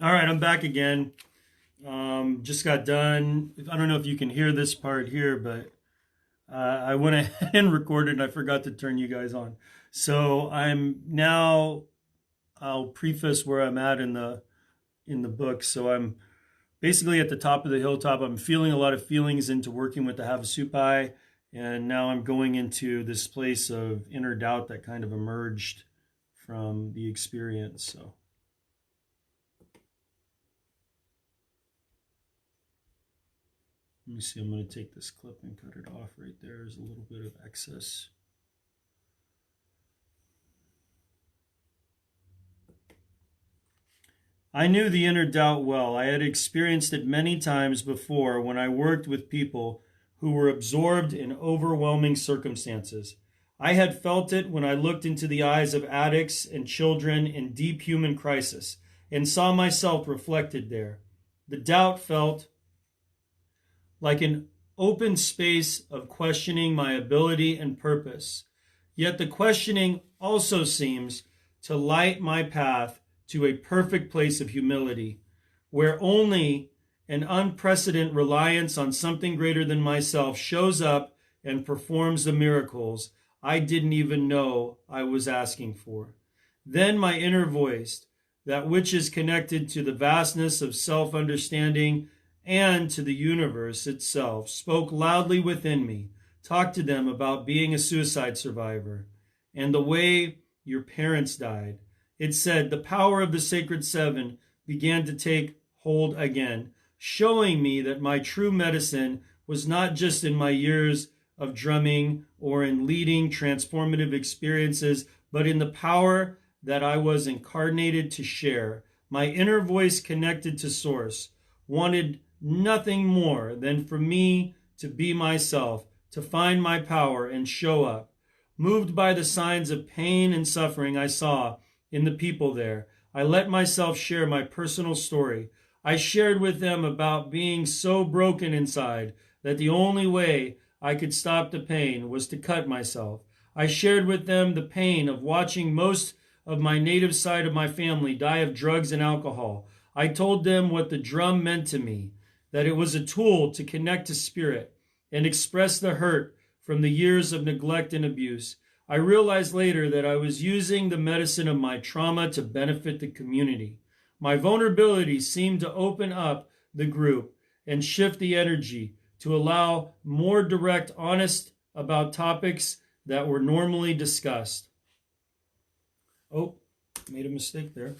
All right, I'm back again. Just got done. I don't know if you can hear this part here, but I went ahead and recorded and I forgot to turn you guys on. So I'm now, I'll preface where I'm at in the book. So I'm basically at the top of the hilltop. I'm feeling a lot of feelings into working with the Havasupai, and now I'm going into this place of inner doubt that kind of emerged from the experience. So let me see, I'm going to take this clip and cut it off right there. There's a little bit of excess. I knew the inner doubt well. I had experienced it many times before when I worked with people who were absorbed in overwhelming circumstances. I had felt it when I looked into the eyes of addicts and children in deep human crisis and saw myself reflected there. The doubt felt like an open space of questioning my ability and purpose. Yet the questioning also seems to light my path to a perfect place of humility, where only an unprecedented reliance on something greater than myself shows up and performs the miracles I didn't even know I was asking for. Then my inner voice, that which is connected to the vastness of self understanding and to the universe itself, spoke loudly within me. Talk to them about being a suicide survivor and the way your parents died. It said, the power of the sacred seven began to take hold again, showing me that my true medicine was not just in my years of drumming or in leading transformative experiences, but in the power that I was incarnated to share. My inner voice connected to Source wanted nothing more than for me to be myself, to find my power and show up. Moved by the signs of pain and suffering I saw in the people there, I let myself share my personal story. I shared with them about being so broken inside that the only way I could stop the pain was to cut myself. I shared with them the pain of watching most of my native side of my family die of drugs and alcohol. I told them what the drum meant to me, that it was a tool to connect to spirit and express the hurt from the years of neglect and abuse. I realized later that I was using the medicine of my trauma to benefit the community. My vulnerability seemed to open up the group and shift the energy to allow more direct, honest about topics that were normally discussed. Oh, made a mistake there.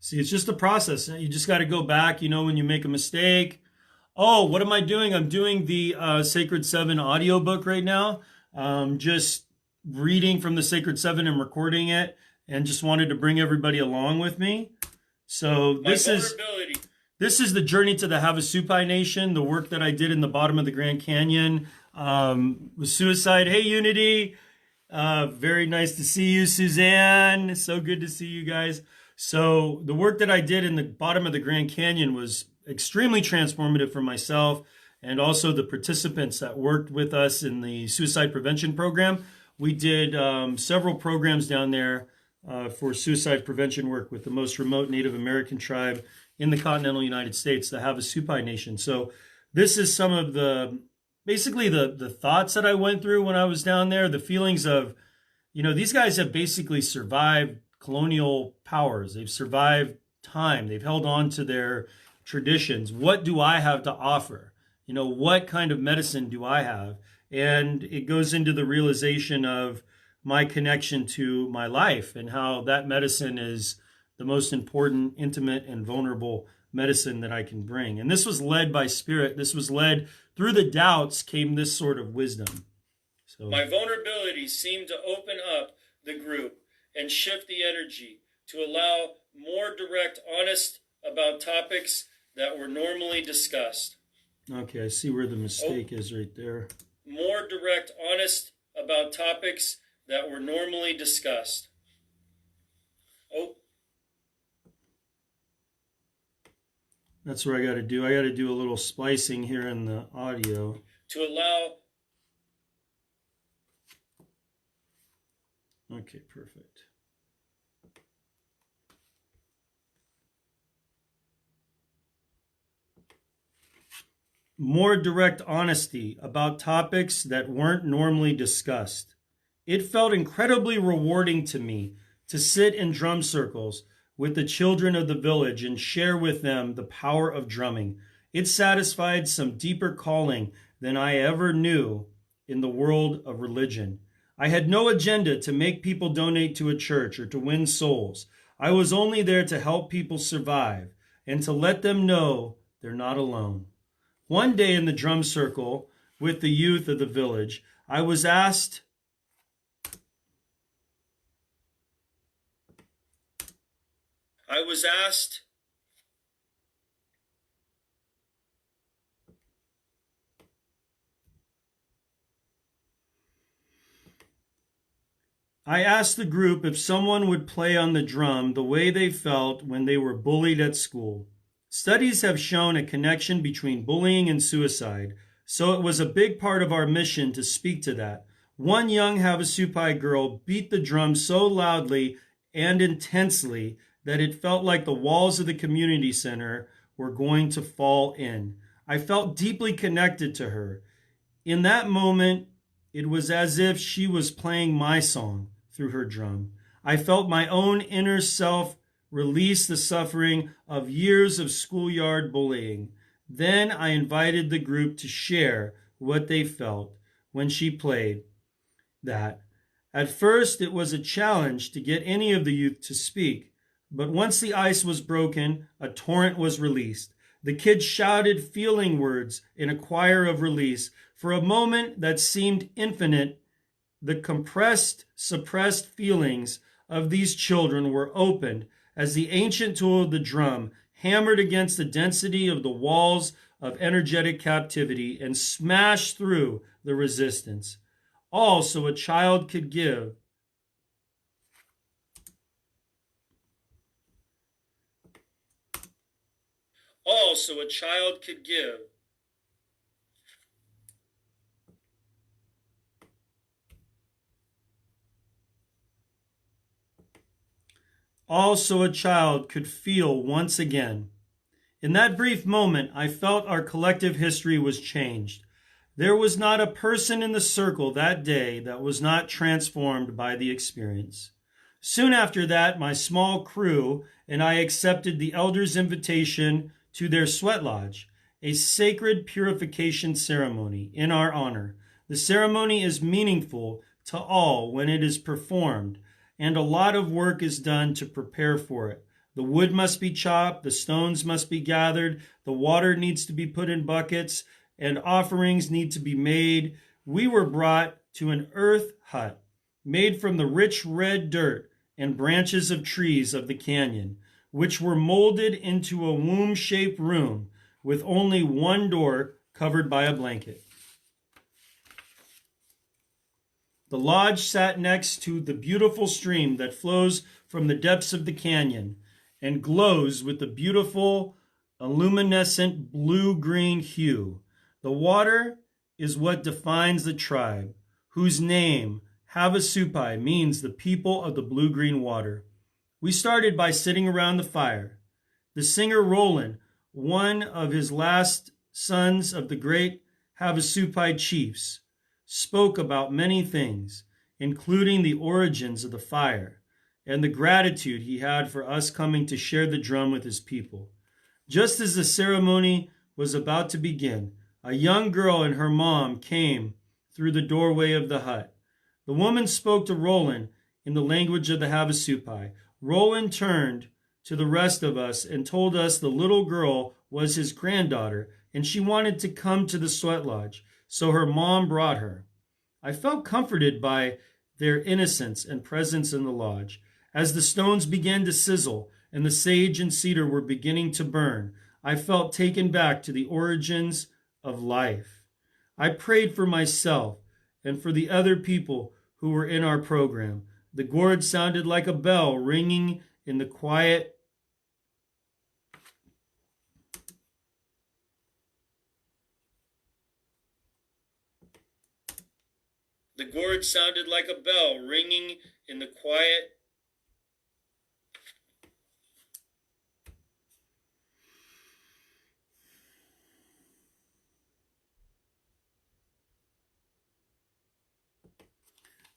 See, it's just a process. You just got to go back, when you make a mistake. Oh, what am I doing? I'm doing the Sacred Seven audiobook right now. Just reading from the Sacred Seven and recording it, and just wanted to bring everybody along with me. So this is the journey to the Havasupai Nation, the work that I did in the bottom of the Grand Canyon with suicide. Hey, Unity. Very nice to see you, Suzanne. So good to see you guys. So the work that I did in the bottom of the Grand Canyon was extremely transformative for myself and also the participants that worked with us in the suicide prevention program. We did several programs down there for suicide prevention work with the most remote Native American tribe in the continental United States, the Havasupai Nation. So this is some of basically the thoughts that I went through when I was down there, the feelings of, these guys have basically survived colonial powers. They've survived time. They've held on to their traditions. What do I have to offer? What kind of medicine do I have? And it goes into the realization of my connection to my life and how that medicine is the most important, intimate, and vulnerable medicine that I can bring. And this was led by spirit. This was led through the doubts came this sort of wisdom. So my vulnerability seemed to open up the group and shift the energy to allow more direct, honest about topics that were normally discussed. Okay, I see where the mistake is right there. More direct, honest about topics that were normally discussed. That's what I got to do. I got to do a little splicing here in the audio to allow. Okay, perfect. more direct honesty about topics that weren't normally discussed. It felt incredibly rewarding to me to sit in drum circles with the children of the village and share with them the power of drumming. It satisfied some deeper calling than I ever knew in the world of religion. I had no agenda to make people donate to a church or to win souls. I was only there to help people survive and to let them know they're not alone. One day in the drum circle with the youth of the village, I was asked I asked the group if someone would play on the drum the way they felt when they were bullied at school. Studies have shown a connection between bullying and suicide, so it was a big part of our mission to speak to that. One young Havasupai girl beat the drum so loudly and intensely that it felt like the walls of the community center were going to fall in. I felt deeply connected to her. In that moment, it was as if she was playing my song through her drum. I felt my own inner self release the suffering of years of schoolyard bullying. Then I invited the group to share what they felt when she played that. At first, it was a challenge to get any of the youth to speak, but once the ice was broken, a torrent was released. The kids shouted feeling words in a choir of release. For a moment that seemed infinite, the compressed, suppressed feelings of these children were opened as the ancient tool of the drum hammered against the density of the walls of energetic captivity and smashed through the resistance. All so a child could give. All so a child could give. All so a child could feel once again. In that brief moment, I felt our collective history was changed. There was not a person in the circle that day that was not transformed by the experience. Soon after that, my small crew and I accepted the elders' invitation to their sweat lodge, a sacred purification ceremony in our honor. The ceremony is meaningful to all when it is performed, and a lot of work is done to prepare for it. The wood must be chopped, the stones must be gathered, the water needs to be put in buckets, and offerings need to be made. We were brought to an earth hut made from the rich red dirt and branches of trees of the canyon, which were molded into a womb-shaped room with only one door covered by a blanket. The lodge sat next to the beautiful stream that flows from the depths of the canyon and glows with the beautiful, luminescent blue-green hue. The water is what defines the tribe, whose name, Havasupai, means the people of the blue-green water. We started by sitting around the fire. The singer Roland, one of his last sons of the great Havasupai chiefs, spoke about many things, including the origins of the fire and the gratitude he had for us coming to share the drum with his people. Just as the ceremony was about to begin, a young girl and her mom came through the doorway of the hut. The woman spoke to Roland in the language of the Havasupai. Roland turned to the rest of us and told us the little girl was his granddaughter and she wanted to come to the sweat lodge, so her mom brought her. I felt comforted by their innocence and presence in the lodge. As the stones began to sizzle and the sage and cedar were beginning to burn, I felt taken back to the origins of life. I prayed for myself and for the other people who were in our program. The gourd sounded like a bell ringing in the quiet. The gourd sounded like a bell ringing in the quiet.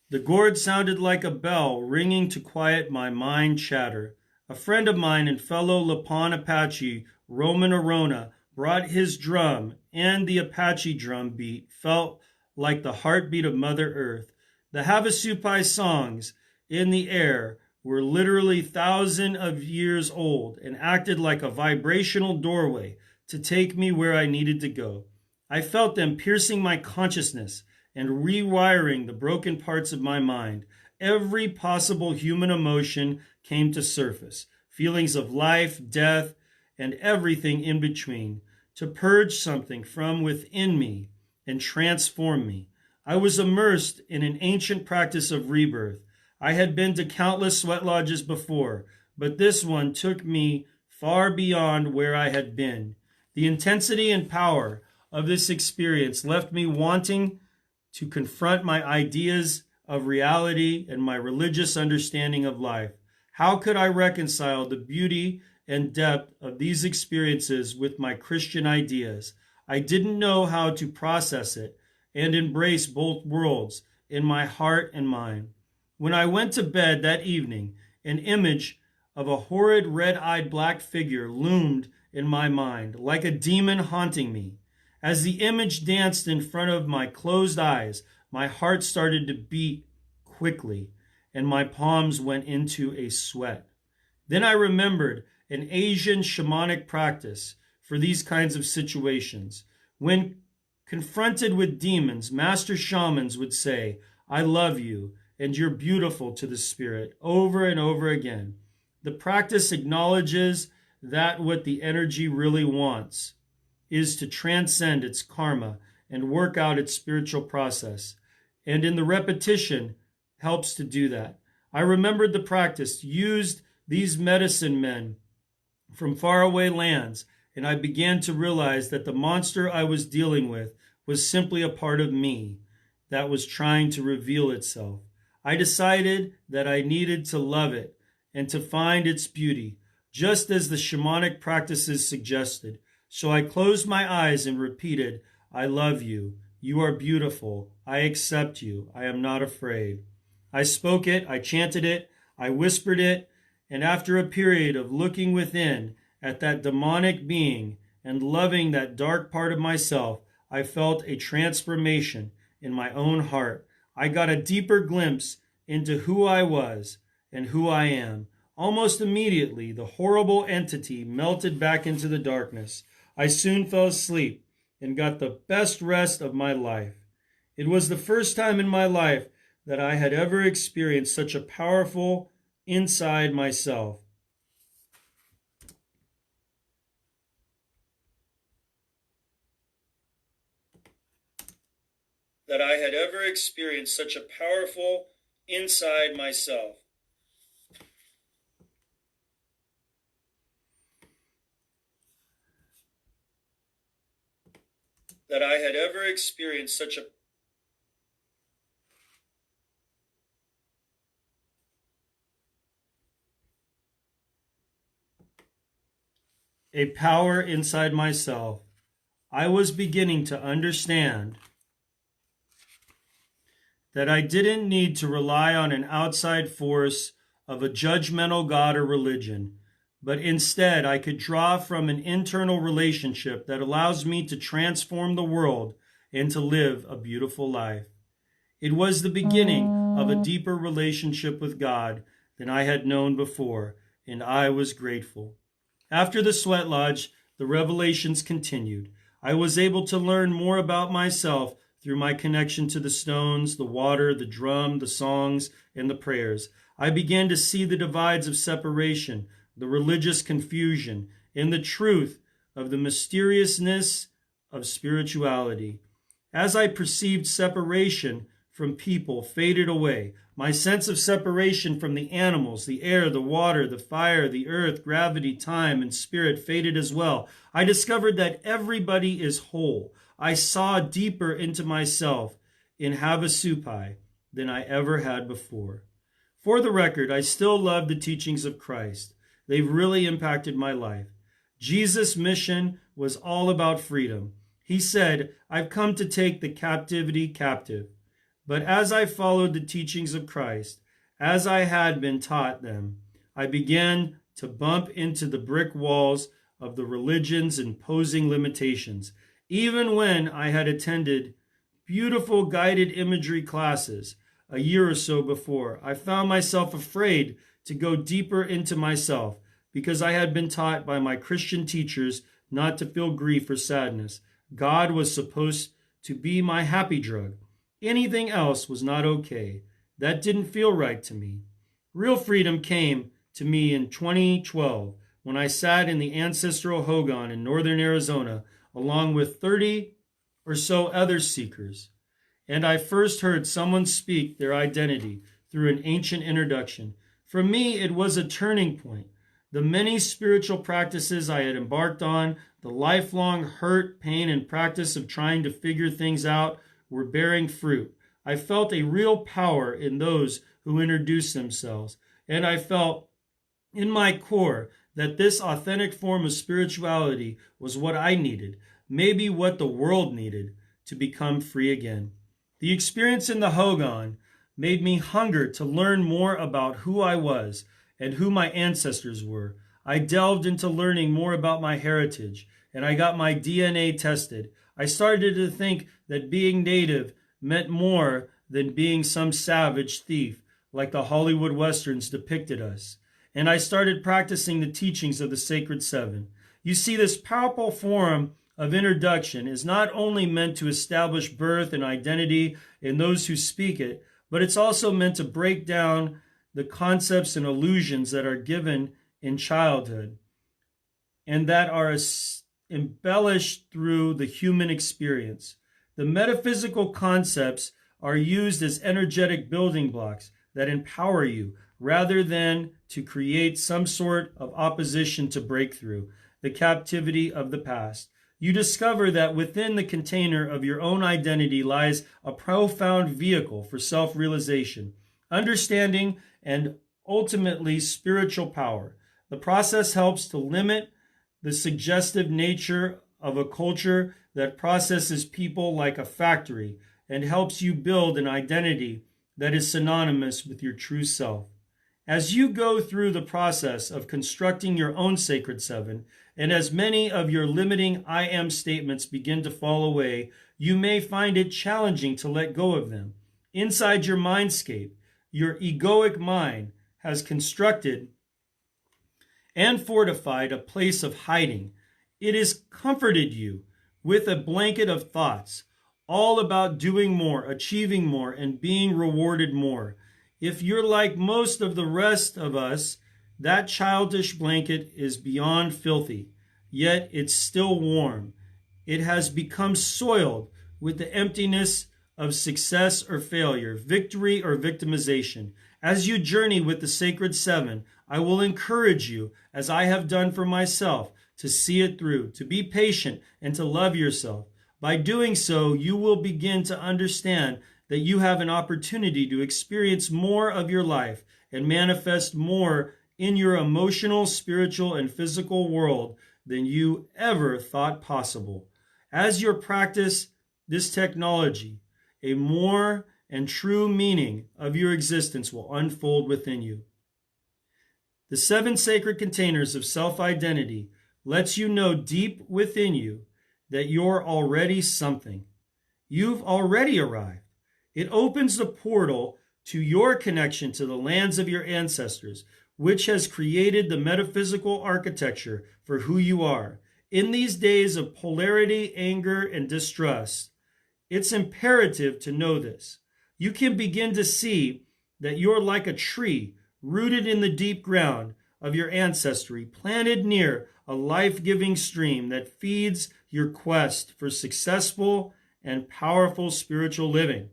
The gourd sounded like a bell ringing to quiet my mind chatter. A friend of mine and fellow Lapon Apache, Roman Arona, brought his drum, and the Apache drum beat felt like the heartbeat of Mother Earth. The Havasupai songs in the air were literally thousands of years old and acted like a vibrational doorway to take me where I needed to go. I felt them piercing my consciousness and rewiring the broken parts of my mind. Every possible human emotion came to surface, feelings of life, death, and everything in between, to purge something from within me and transform me. I was immersed in an ancient practice of rebirth. I had been to countless sweat lodges before, but this one took me far beyond where I had been. The intensity and power of this experience left me wanting to confront my ideas of reality and my religious understanding of life. How could I reconcile the beauty and depth of these experiences with my Christian ideas? I didn't know how to process it and embrace both worlds in my heart and mind. When I went to bed that evening, an image of a horrid red-eyed black figure loomed in my mind, like a demon haunting me. As the image danced in front of my closed eyes, my heart started to beat quickly, and my palms went into a sweat. Then I remembered an Asian shamanic practice for these kinds of situations. When confronted with demons, master shamans would say, "I love you, and you're beautiful," to the spirit, over and over again. The practice acknowledges that what the energy really wants is to transcend its karma and work out its spiritual process. And in the repetition helps to do that. I remembered the practice used these medicine men from faraway lands, and I began to realize that the monster I was dealing with was simply a part of me that was trying to reveal itself. I decided that I needed to love it and to find its beauty, just as the shamanic practices suggested. So I closed my eyes and repeated, "I love you. You are beautiful. I accept you. I am not afraid." I spoke it, I chanted it, I whispered it, and after a period of looking within at that demonic being and loving that dark part of myself, I felt a transformation in my own heart. I got a deeper glimpse into who I was and who I am. Almost immediately, the horrible entity melted back into the darkness. I soon fell asleep and got the best rest of my life. It was the first time in my life that I had ever experienced such a powerful inside myself. That I had ever experienced such a powerful inside myself. That I had ever experienced such a power inside myself. I was beginning to understand that I didn't need to rely on an outside force of a judgmental God or religion, but instead I could draw from an internal relationship that allows me to transform the world and to live a beautiful life. It was the beginning of a deeper relationship with God than I had known before, and I was grateful. After the sweat lodge, the revelations continued. I was able to learn more about myself through my connection to the stones, the water, the drum, the songs, and the prayers. I began to see the divides of separation, the religious confusion, and the truth of the mysteriousness of spirituality. As I perceived separation from people faded away, my sense of separation from the animals, the air, the water, the fire, the earth, gravity, time, and spirit faded as well. I discovered that everybody is whole. I saw deeper into myself in Havasupai than I ever had before. For the record, I still love the teachings of Christ. They've really impacted my life. Jesus' mission was all about freedom. He said, "I've come to take the captivity captive." But as I followed the teachings of Christ, as I had been taught them, I began to bump into the brick walls of the religion's imposing limitations. Even when I had attended beautiful guided imagery classes a year or so before, I found myself afraid to go deeper into myself because I had been taught by my Christian teachers not to feel grief or sadness. God was supposed to be my happy drug. Anything else was not okay. That didn't feel right to me. Real freedom came to me in 2012 when I sat in the ancestral Hogan in northern Arizona along with 30 or so other seekers, and I first heard someone speak their identity through an ancient introduction. For me, it was a turning point. The many spiritual practices I had embarked on, the lifelong hurt, pain, and practice of trying to figure things out were bearing fruit. I felt a real power in those who introduced themselves, and I felt in my core that this authentic form of spirituality was what I needed, maybe what the world needed to become free again. The experience in the Hogan made me hunger to learn more about who I was and who my ancestors were. I delved into learning more about my heritage, and I got my DNA tested. I started to think that being native meant more than being some savage thief like the Hollywood Westerns depicted us. And I started practicing the teachings of the Sacred Seven. You see, this powerful form of introduction is not only meant to establish birth and identity in those who speak it, but it's also meant to break down the concepts and illusions that are given in childhood and that are embellished through the human experience. The metaphysical concepts are used as energetic building blocks that empower you rather than to create some sort of opposition to breakthrough, the captivity of the past. You discover that within the container of your own identity lies a profound vehicle for self-realization, understanding, and ultimately spiritual power. The process helps to limit the suggestive nature of a culture that processes people like a factory and helps you build an identity that is synonymous with your true self. As you go through the process of constructing your own Sacred Seven, and as many of your limiting I am statements begin to fall away, you may find it challenging to let go of them. Inside your mindscape, your egoic mind has constructed and fortified a place of hiding. It has comforted you with a blanket of thoughts, all about doing more, achieving more, and being rewarded more. If you're like most of the rest of us, that childish blanket is beyond filthy, yet it's still warm. It has become soiled with the emptiness of success or failure, victory or victimization. As you journey with the Sacred Seven, I will encourage you, as I have done for myself, to see it through, to be patient, and to love yourself. By doing so, you will begin to understand that you have an opportunity to experience more of your life and manifest more in your emotional, spiritual, and physical world than you ever thought possible. As you practice this technology, a more and true meaning of your existence will unfold within you. The 7 sacred containers of self-identity lets you know deep within you that you're already something. You've already arrived. It opens the portal to your connection to the lands of your ancestors, which has created the metaphysical architecture for who you are. In these days of polarity, anger, and distrust, it's imperative to know this. You can begin to see that you're like a tree rooted in the deep ground of your ancestry, planted near a life-giving stream that feeds your quest for successful and powerful spiritual living.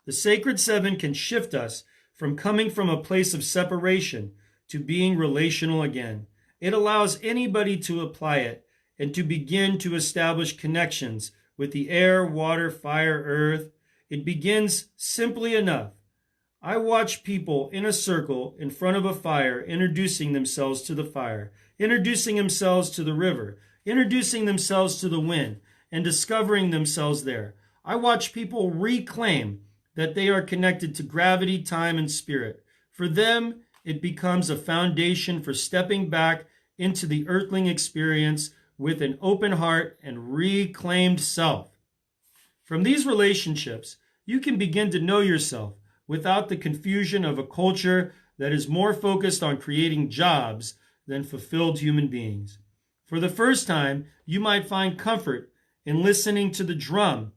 The Sacred Seven can shift us from coming from a place of separation to being relational again. It allows anybody to apply it and to begin to establish connections with the air, water, fire, earth. It begins simply enough. I watch people in a circle in front of a fire introducing themselves to the fire, introducing themselves to the river, introducing themselves to the wind, and discovering themselves there. I watch people reclaim that they are connected to gravity, time, and spirit. For them, it becomes a foundation for stepping back into the earthling experience with an open heart and reclaimed self. From these relationships, you can begin to know yourself without the confusion of a culture that is more focused on creating jobs than fulfilled human beings. For the first time, you might find comfort in listening to the drum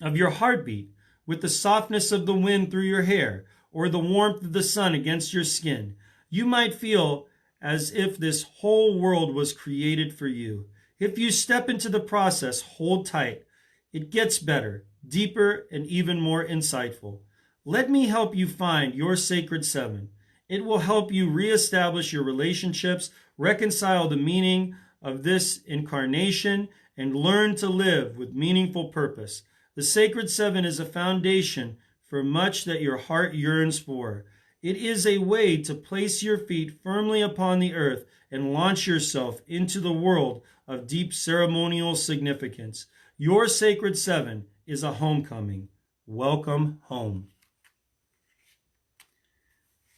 of your heartbeat with the softness of the wind through your hair or the warmth of the sun against your skin. You might feel as if this whole world was created for you. If you step into the process, hold tight. It gets better, deeper, and even more insightful. Let me help you find your sacred seven. It will help you reestablish your relationships, reconcile the meaning of this incarnation, and learn to live with meaningful purpose. The sacred seven is a foundation for much that your heart yearns for. It is a way to place your feet firmly upon the earth and launch yourself into the world of deep ceremonial significance. Your sacred seven is a homecoming. Welcome home.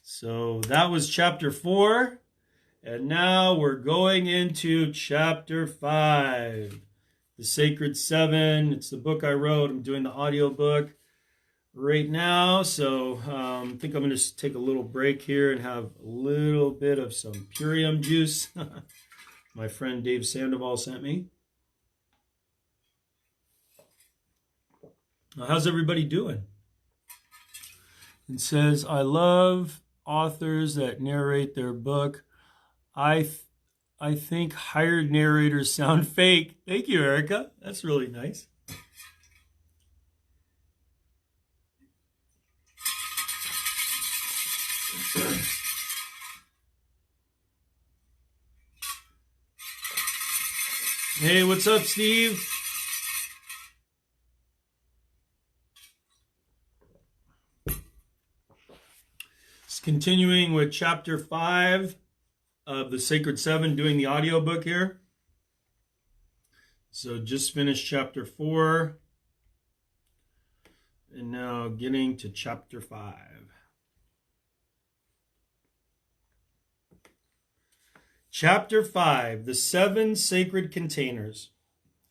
So that was chapter 4. And now we're going into chapter 5. The Sacred Seven. It's the book I wrote. I'm doing the audiobook right now. So I think I'm going to take a little break here and have a little bit of some Purium juice. My friend Dave Sandoval sent me. How's everybody doing? It says, I love authors that narrate their book. I think hired narrators sound fake. Thank you, Erica. That's really nice. Hey, what's up, Steve? It's continuing with chapter 5 of the Sacred Seven, doing the audiobook here. So just finished chapter 4. And now getting to chapter 5. Chapter 5, the 7 sacred containers.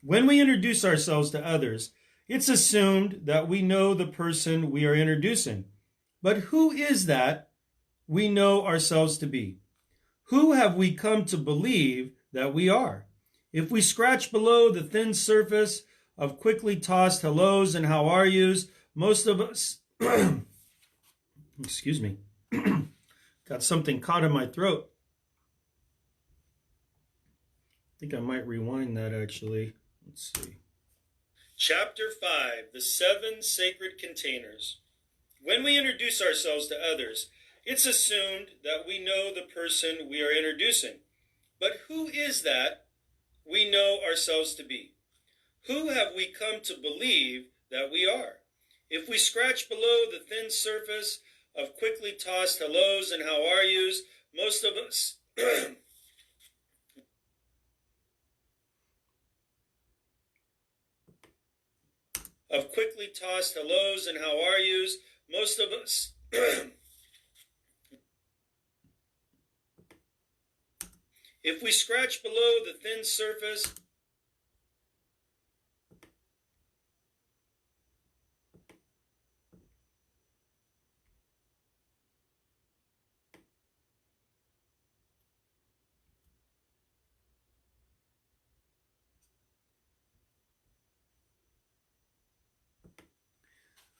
When we introduce ourselves to others, it's assumed that we know the person we are introducing. But who is that we know ourselves to be? Who have we come to believe that we are? If we scratch below the thin surface of quickly tossed hellos and how are yous, most of us, excuse me, got something caught in my throat. I think I might rewind that actually. Let's see. Chapter 5, the 7 sacred containers. When we introduce ourselves to others, it's assumed that we know the person we are introducing. But who is that we know ourselves to be? Who have we come to believe that we are? If we scratch below the thin surface of quickly tossed hellos and how are yous, most of us of quickly tossed hellos and how are yous, most of us if we scratch below the thin surface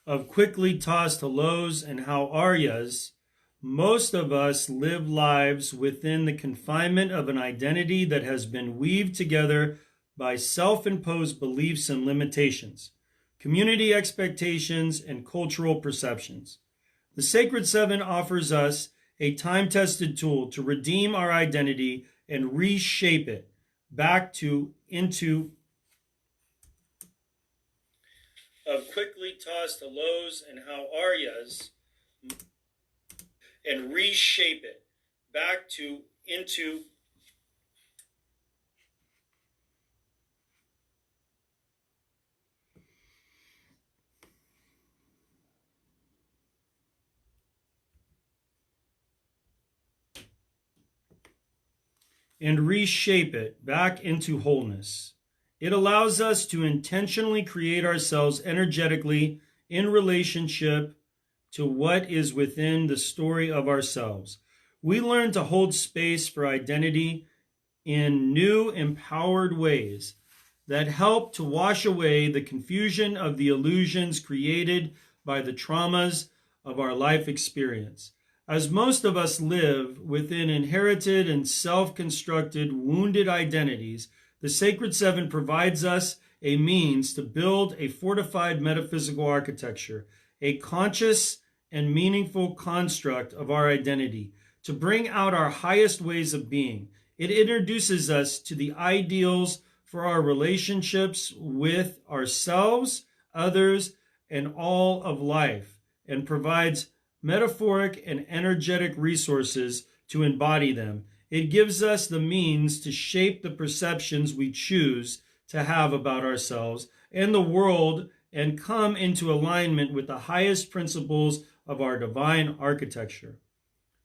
of quickly tossed hellos and how are yas, most of us live lives within the confinement of an identity that has been weaved together by self-imposed beliefs and limitations, community expectations, and cultural perceptions. The Sacred Seven offers us a time-tested tool to redeem our identity and reshape it back into of quickly tossed hellos and how are yas, and reshape it back into and reshape it back into wholeness. It allows us to intentionally create ourselves energetically in relationship to what is within the story of ourselves. We learn to hold space for identity in new, empowered ways that help to wash away the confusion of the illusions created by the traumas of our life experience. As most of us live within inherited and self constructed wounded identities, the Sacred Seven provides us a means to build a fortified metaphysical architecture, a conscious and meaningful construct of our identity, to bring out our highest ways of being. It introduces us to the ideals for our relationships with ourselves, others, and all of life, and provides metaphoric and energetic resources to embody them. It gives us the means to shape the perceptions we choose to have about ourselves and the world and come into alignment with the highest principles of our divine architecture.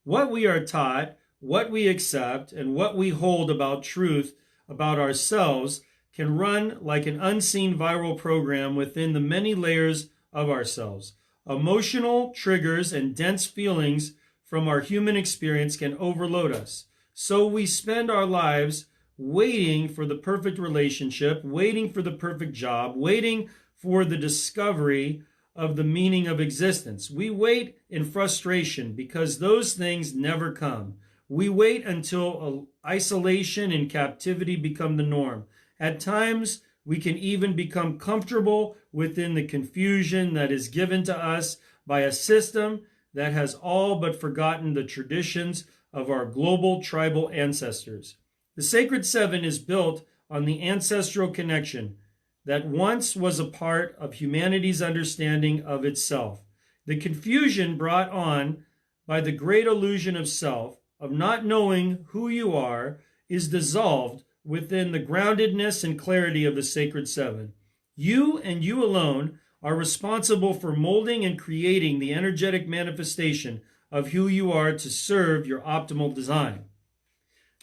What we are taught, what we accept, and what we hold about truth about ourselves can run like an unseen viral program within the many layers of ourselves. Emotional triggers and dense feelings from our human experience can overload us. So we spend our lives waiting for the perfect relationship, waiting for the perfect job, waiting for the discovery of the meaning of existence. We wait in frustration because those things never come. We wait until isolation and captivity become the norm. At times, we can even become comfortable within the confusion that is given to us by a system that has all but forgotten the traditions of our global tribal ancestors. The Sacred Seven is built on the ancestral connection that once was a part of humanity's understanding of itself. The confusion brought on by the great illusion of self, of not knowing who you are, is dissolved within the groundedness and clarity of the Sacred Seven. You and you alone are responsible for molding and creating the energetic manifestation of who you are to serve your optimal design.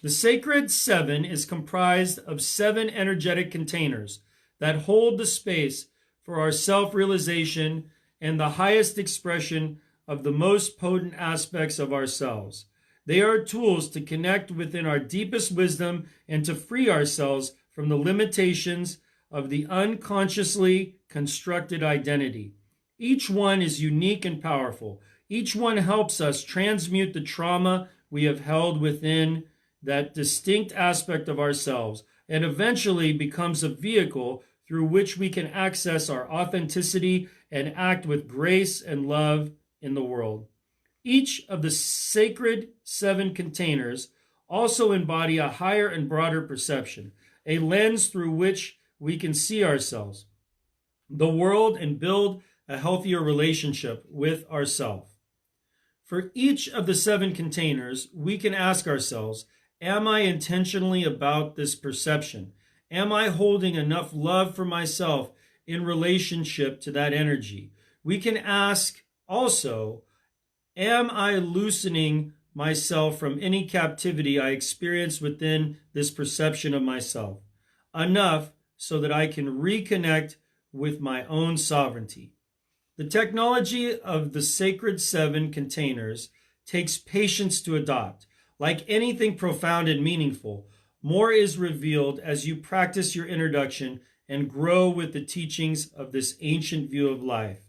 The Sacred Seven is comprised of 7 energetic containers that hold the space for our self-realization and the highest expression of the most potent aspects of ourselves. They are tools to connect within our deepest wisdom and to free ourselves from the limitations of the unconsciously constructed identity. Each one is unique and powerful. Each one helps us transmute the trauma we have held within that distinct aspect of ourselves and eventually becomes a vehicle through which we can access our authenticity and act with grace and love in the world. Each of the Sacred Seven containers also embody a higher and broader perception, a lens through which we can see ourselves, the world, and build a healthier relationship with ourselves. For each of the 7 containers, we can ask ourselves, am I intentionally about this perception? Am I holding enough love for myself in relationship to that energy? We can ask also, am I loosening myself from any captivity I experience within this perception of myself? Enough so that I can reconnect with my own sovereignty. The technology of the Sacred Seven containers takes patience to adopt. Like anything profound and meaningful, more is revealed as you practice your introduction and grow with the teachings of this ancient view of life.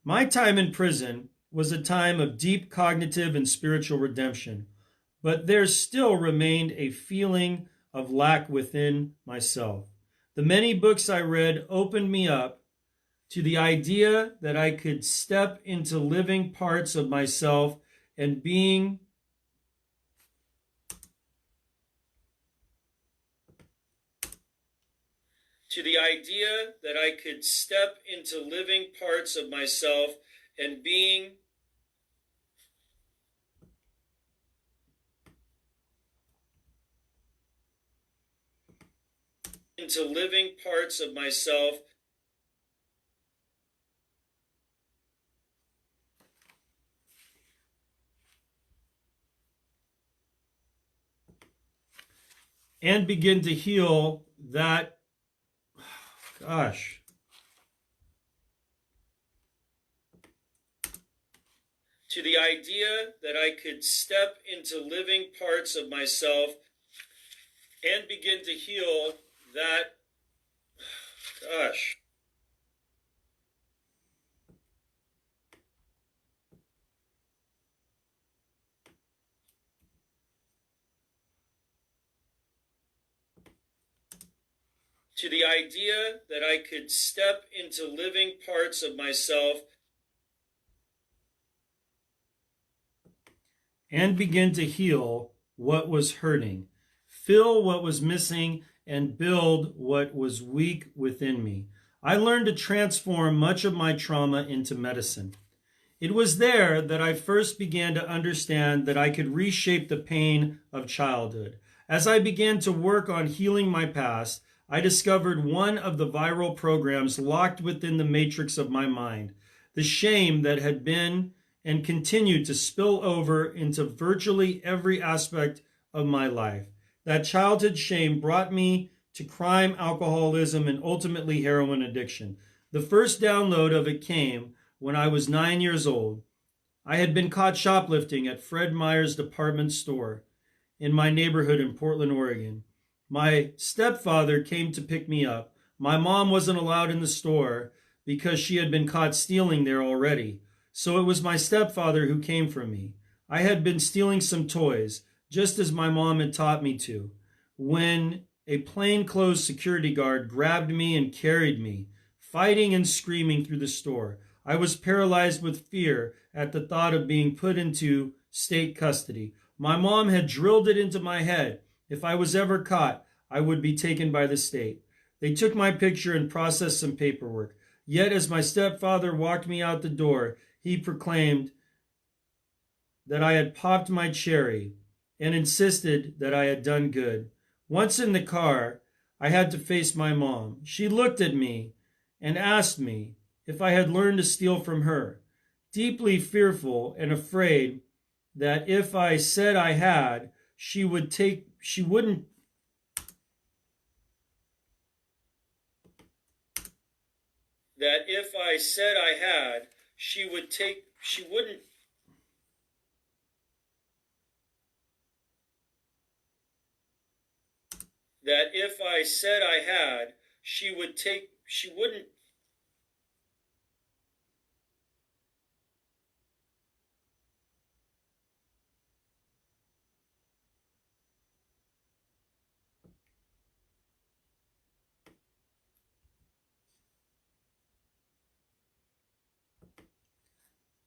My time in prison was a time of deep cognitive and spiritual redemption, but there still remained a feeling of lack within myself. The many books I read opened me up to the idea that I could step into living parts of myself and being to the idea that I could step into living parts of myself and being into living parts of myself and begin to heal that, gosh, to the idea that I could step into living parts of myself and begin to heal that, gosh, to the idea that I could step into living parts of myself and begin to heal what was hurting, fill what was missing, and build what was weak within me. I learned to transform much of my trauma into medicine. It was there that I first began to understand that I could reshape the pain of childhood. As I began to work on healing my past, I discovered one of the viral programs locked within the matrix of my mind, the shame that had been and continued to spill over into virtually every aspect of my life. That childhood shame brought me to crime, alcoholism, and ultimately heroin addiction. The first download of it came when I was 9 years old. I had been caught shoplifting at Fred Meyer's department store in my neighborhood in Portland, Oregon. My stepfather came to pick me up. My mom wasn't allowed in the store because she had been caught stealing there already. So it was my stepfather who came for me. I had been stealing some toys, just as my mom had taught me to, when a plainclothes security guard grabbed me and carried me, fighting and screaming through the store. I was paralyzed with fear at the thought of being put into state custody. My mom had drilled it into my head. If I was ever caught, I would be taken by the state. They took my picture and processed some paperwork. Yet as my stepfather walked me out the door, he proclaimed that I had popped my cherry and insisted that I had done good. Once in the car, I had to face my mom. She looked at me and asked me if I had learned to steal from her, deeply fearful and afraid that if I said I had, she wouldn't that if I said I had, she wouldn't that if I said I had, she wouldn't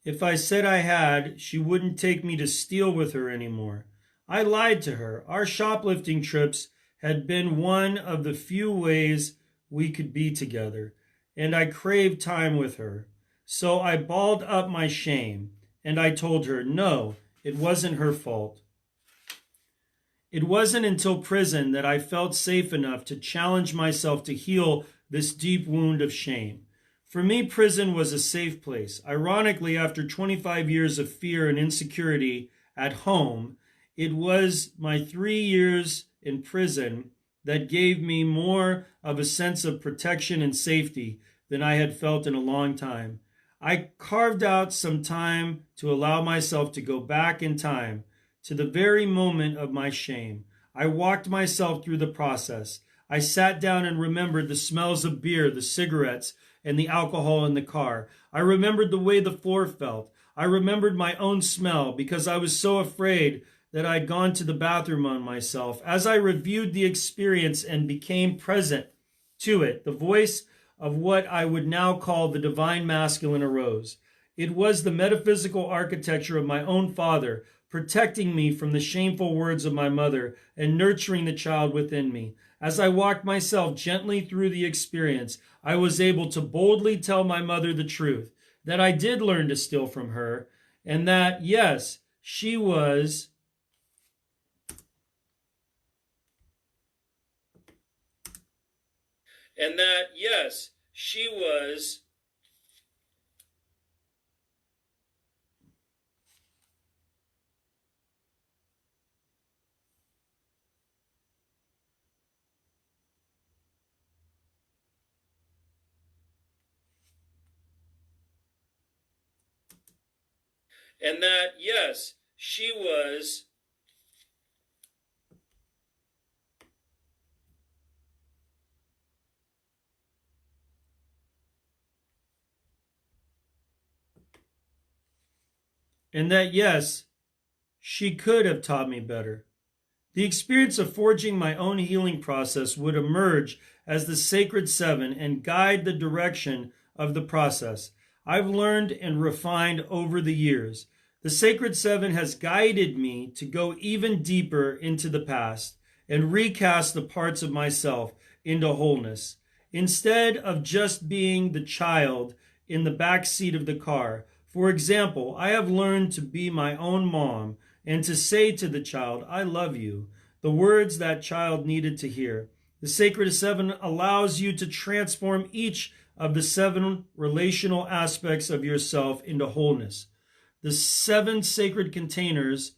If I said I had, she wouldn't take me to steal with her anymore. I lied to her. Our shoplifting trips had been one of the few ways we could be together, and I craved time with her. So I balled up my shame, and I told her, no, it wasn't her fault. It wasn't until prison that I felt safe enough to challenge myself to heal this deep wound of shame. For me, prison was a safe place. Ironically, after 25 years of fear and insecurity at home, it was my 3 years in prison that gave me more of a sense of protection and safety than I had felt in a long time. I carved out some time to allow myself to go back in time to the very moment of my shame. I walked myself through the process. I sat down and remembered the smells of beer, the cigarettes, and the alcohol in the car. I remembered the way the floor felt. I remembered my own smell because I was so afraid that I'd gone to the bathroom on myself. As I reviewed the experience and became present to it, the voice of what I would now call the divine masculine arose. It was the metaphysical architecture of my own father, protecting me from the shameful words of my mother and nurturing the child within me. As I walked myself gently through the experience, I was able to boldly tell my mother the truth, that I did learn to steal from her, and that, yes, she was and that, yes, she was and that, yes, she was and that, yes, she could have taught me better. The experience of forging my own healing process would emerge as the sacred seven and guide the direction of the process. I've learned and refined over the years. The sacred seven has guided me to go even deeper into the past and recast the parts of myself into wholeness. Instead of just being the child in the back seat of the car, for example, I have learned to be my own mom and to say to the child, I love you, the words that child needed to hear. The Sacred Seven allows you to transform each of the seven relational aspects of yourself into wholeness. The seven sacred containers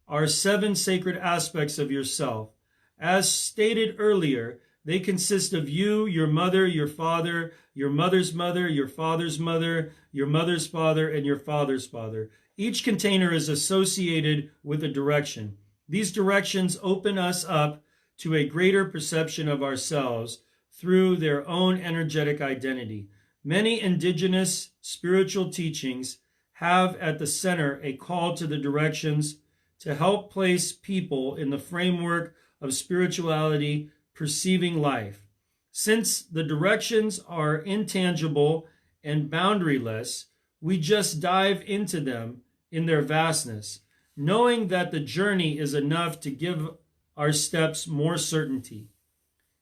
are seven sacred aspects of yourself. As stated earlier, they consist of you, your mother, your father, your mother's mother, your father's mother, your mother's father, and your father's father. Each container is associated with a direction. These directions open us up to a greater perception of ourselves through their own energetic identity. Many indigenous spiritual teachings have at the center a call to the directions to help place people in the framework of spirituality perceiving life. Since the directions are intangible and boundaryless, we just dive into them in their vastness, knowing that the journey is enough to give our steps more certainty.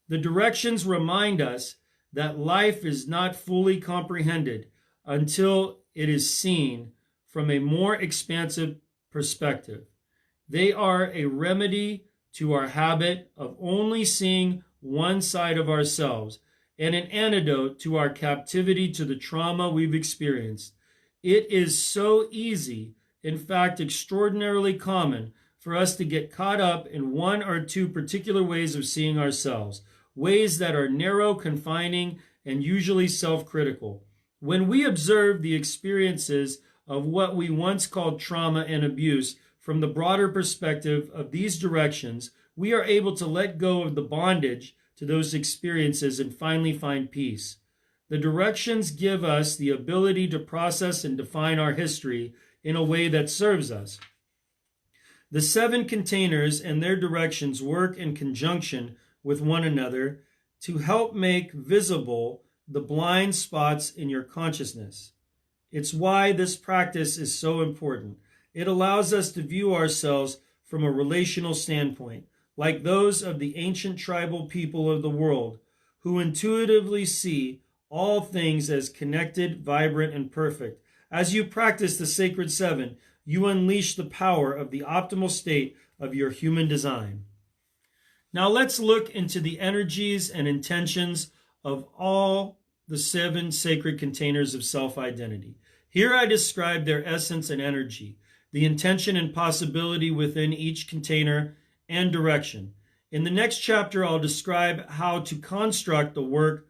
The directions remind us that life is not fully comprehended until it is seen from a more expansive perspective. They are a remedy to our habit of only seeing one side of ourselves and an antidote to our captivity to the trauma we've experienced. It is so easy, in fact, extraordinarily common, for us to get caught up in one or two particular ways of seeing ourselves, ways that are narrow, confining, and usually self-critical. When we observe the experiences of what we once called trauma and abuse from the broader perspective of these directions, we are able to let go of the bondage to those experiences and finally find peace. The directions give us the ability to process and define our history in a way that serves us. The seven containers and their directions work in conjunction with one another to help make visible the blind spots in your consciousness. It's why this practice is so important. It allows us to view ourselves from a relational standpoint, like those of the ancient tribal people of the world, who intuitively see all things as connected, vibrant, and perfect. As you practice the Sacred Seven, you unleash the power of the optimal state of your human design. Now let's look into the energies and intentions of all the seven sacred containers of self-identity. Here I describe their essence and energy, the intention and possibility within each container, and direction. In the next chapter, I'll describe how to construct the work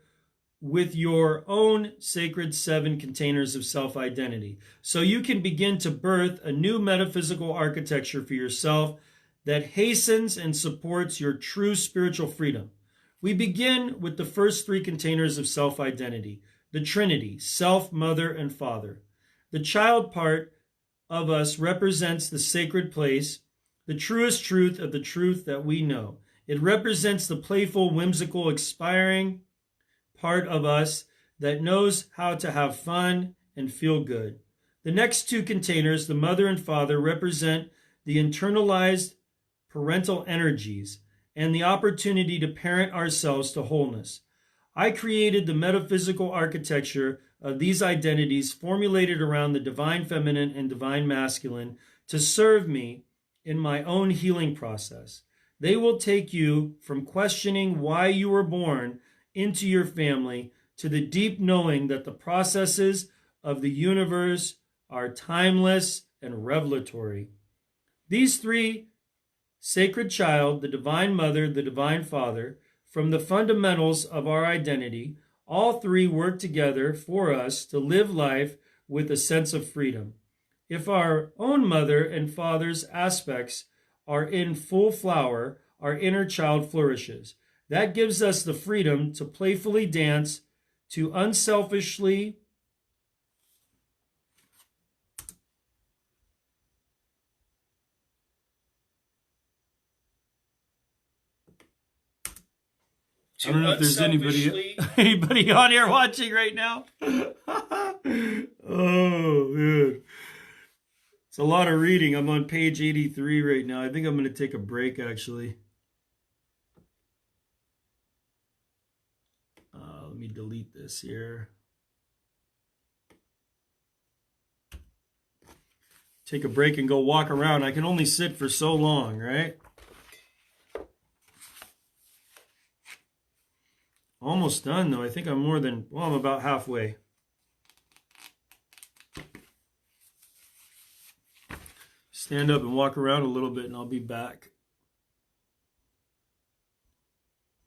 with your own sacred seven containers of self-identity, so you can begin to birth a new metaphysical architecture for yourself that hastens and supports your true spiritual freedom. We begin with the first three containers of self-identity, the Trinity, self, mother, and father. The child part of us represents the sacred place, the truest truth of the truth that we know. It represents the playful, whimsical, aspiring part of us that knows how to have fun and feel good. The next two containers, the mother and father, represent the internalized parental energies and the opportunity to parent ourselves to wholeness. I created the metaphysical architecture of these identities formulated around the divine feminine and divine masculine to serve me in my own healing process. They will take you from questioning why you were born into your family to the deep knowing that the processes of the universe are timeless and revelatory. These three, sacred child, the divine mother, the divine father, from the fundamentals of our identity, all three work together for us to live life with a sense of freedom. If our own mother and father's aspects are in full flower, our inner child flourishes. That gives us the freedom to playfully dance, to unselfishly I don't know if there's anybody on here watching right now. Oh, man. It's a lot of reading. I'm on page 83 right now. I think I'm going to take a break, actually. Let me delete this here. Take a break and go walk around. I can only sit for so long, right? Almost done, though. I think I'm I'm about halfway. Stand up and walk around a little bit, and I'll be back.